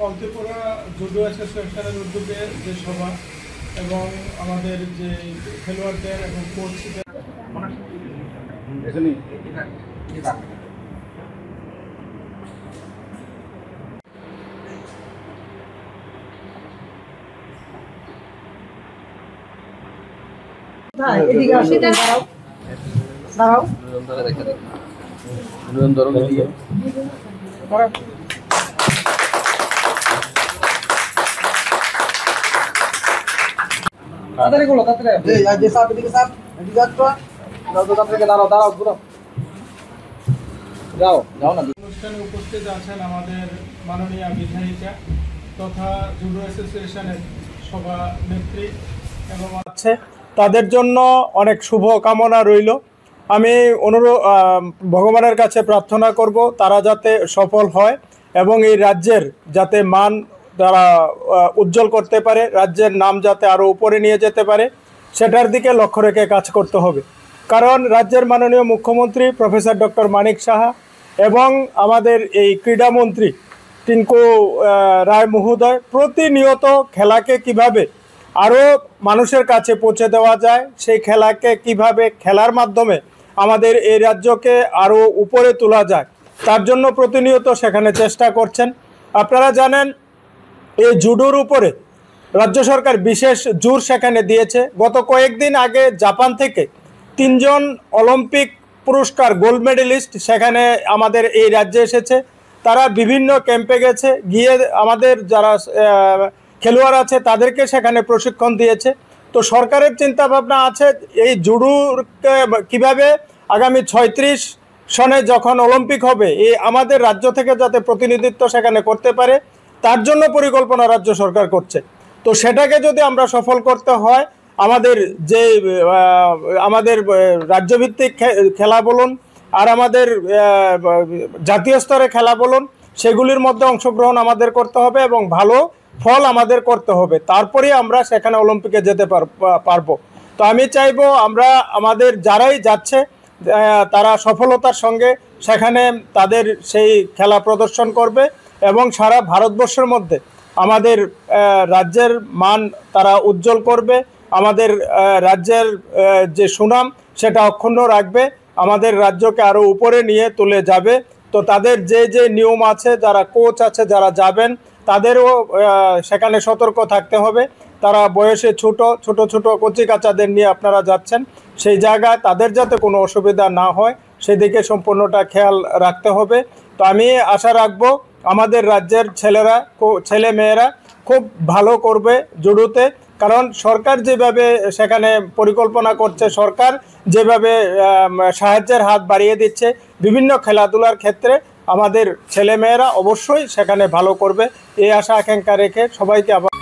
অন্তপুরা judo অ্যাসোসিয়েশনের উদ্যোগে যে সভা এবং আমাদের যে খেলোয়াড়দের এবং কোচদের অনুষ্ঠানে উপস্থিত আছেন আমাদের মাননীয় বিধায়িকা তথা জুডো অ্যাসোসিয়েশনের সভানেত্রী এবং আছে তাদের জন্য অনেক শুভ কামনা রইল। আমি ভগবানের কাছে প্রার্থনা করব তারা যাতে সফল হয় এবং এই রাজ্যের যাতে মান তারা উজ্জ্বল করতে পারে, রাজ্যের নাম যাতে আরও উপরে নিয়ে যেতে পারে সেটার দিকে লক্ষ্য রেখে কাজ করতে হবে। কারণ রাজ্যের মাননীয় মুখ্যমন্ত্রী প্রফেসর ডক্টর মানিক সাহা এবং আমাদের এই ক্রীড়ামন্ত্রী টিঙ্কু রায় মহোদয় প্রতিনিয়ত খেলাকে কিভাবে আরও মানুষের কাছে পৌঁছে দেওয়া যায়, সেই খেলাকে কিভাবে খেলার মাধ্যমে আমাদের এই রাজ্যকে আরও উপরে তোলা যায় তার জন্য প্রতিনিয়ত সেখানে চেষ্টা করছেন। আপনারা জানেন এই জুডোর উপরে রাজ্য সরকার বিশেষ জোর সেখানে দিয়েছে। গত কয়েকদিন আগে জাপান থেকে 3 জন অলিম্পিক পুরস্কার গোল্ড মেডেলিস্ট সেখানে আমাদের এই রাজ্যে এসেছে। তারা বিভিন্ন ক্যাম্পে গেছে, গিয়ে আমাদের যারা খেলোয়াড় আছে তাদেরকে সেখানে প্রশিক্ষণ দিয়েছে। তো সরকারের চিন্তাভাবনা আছে এই জুডোকে কীভাবে আগামী 36 সনে যখন অলিম্পিক হবে এই আমাদের রাজ্য থেকে যাতে প্রতিনিধিত্ব সেখানে করতে পারে তার জন্য পরিকল্পনা রাজ্য সরকার করছে। তো সেটাকে যদি আমরা সফল করতে হয় আমাদের যে আমাদের রাজ্যভিত্তিক খেলা বলুন আর আমাদের জাতীয় স্তরে খেলা বলুন সেগুলির মধ্যে অংশগ্রহণ আমাদের করতে হবে এবং ভালো ফল আমাদের করতে হবে, তারপরেই আমরা সেখানে অলিম্পিকে যেতে পারবো। তো আমি চাইবো আমরা আমাদের যারাই যাচ্ছে তারা সফলতার সঙ্গে সেখানে তাদের সেই খেলা প্রদর্শন করবে এবং সারা ভারতবর্ষের মধ্যে আমাদের রাজ্যের মান তারা উজ্জ্বল করবে, আমাদের রাজ্যের যে সুনাম সেটা অক্ষুণ্ণ রাখবে, আমাদের রাজ্যকে আরও উপরে নিয়ে তুলে যাবে। তো তাদের যে যে নিয়ম আছে, যারা কোচ আছে যারা যাবেন তাদেরও সেখানে সতর্ক থাকতে হবে। তারা বয়সে ছোট ছোট কচি কাচাদের নিয়ে আপনারা যাচ্ছেন, সেই জায়গায় তাদের যাতে কোনো অসুবিধা না হয় সেদিকে সম্পূর্ণটা খেয়াল রাখতে হবে। তো আমি আশা রাখবো আমাদের রাজ্যের ছেলে মেয়েরা খুব ভালো করবে জুডোতে, কারণ সরকার যেভাবে সেখানে পরিকল্পনা করছে, সরকার যেভাবে সাহায্যের হাত বাড়িয়ে দিচ্ছে বিভিন্ন খেলাধুলার ক্ষেত্রে আমাদের ছেলেমেয়েরা অবশ্যই সেখানে ভালো করবে এই আশা আকাঙ্ক্ষা রেখে সবাইকে আবার